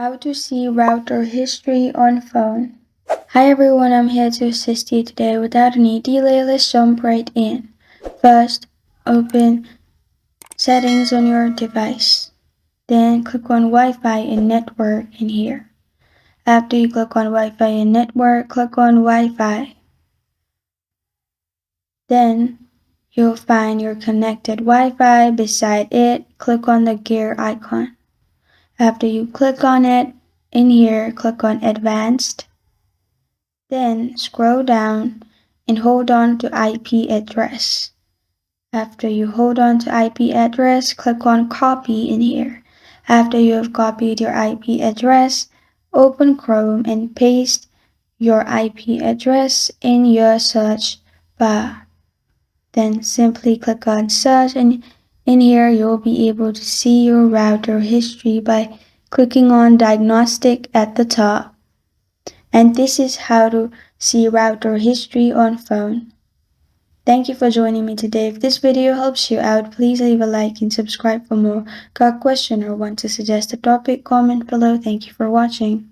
How to see router history on phone. Hi everyone, I'm here to assist you today. Without any delay, let's jump right in. First, open settings on your device. Then click on Wi-Fi and network in here. After you click on Wi-Fi and network, click on Wi-Fi. Then you'll find your connected Wi-Fi. Beside it, click on the gear icon. After you click on it, in here, click on Advanced. Then scroll down and hold on to IP address. After you hold on to IP address, click on Copy in here. After you have copied your IP address, open Chrome and paste your IP address in your search bar. Then simply click on Search, and in here you'll be able to see your router history by clicking on Diagnostic at the top. And this is how to see router history on phone. Thank you for joining me today. If this video helps you out, please leave a like and subscribe for more. Got a question or want to suggest a topic? Comment below. Thank you for watching.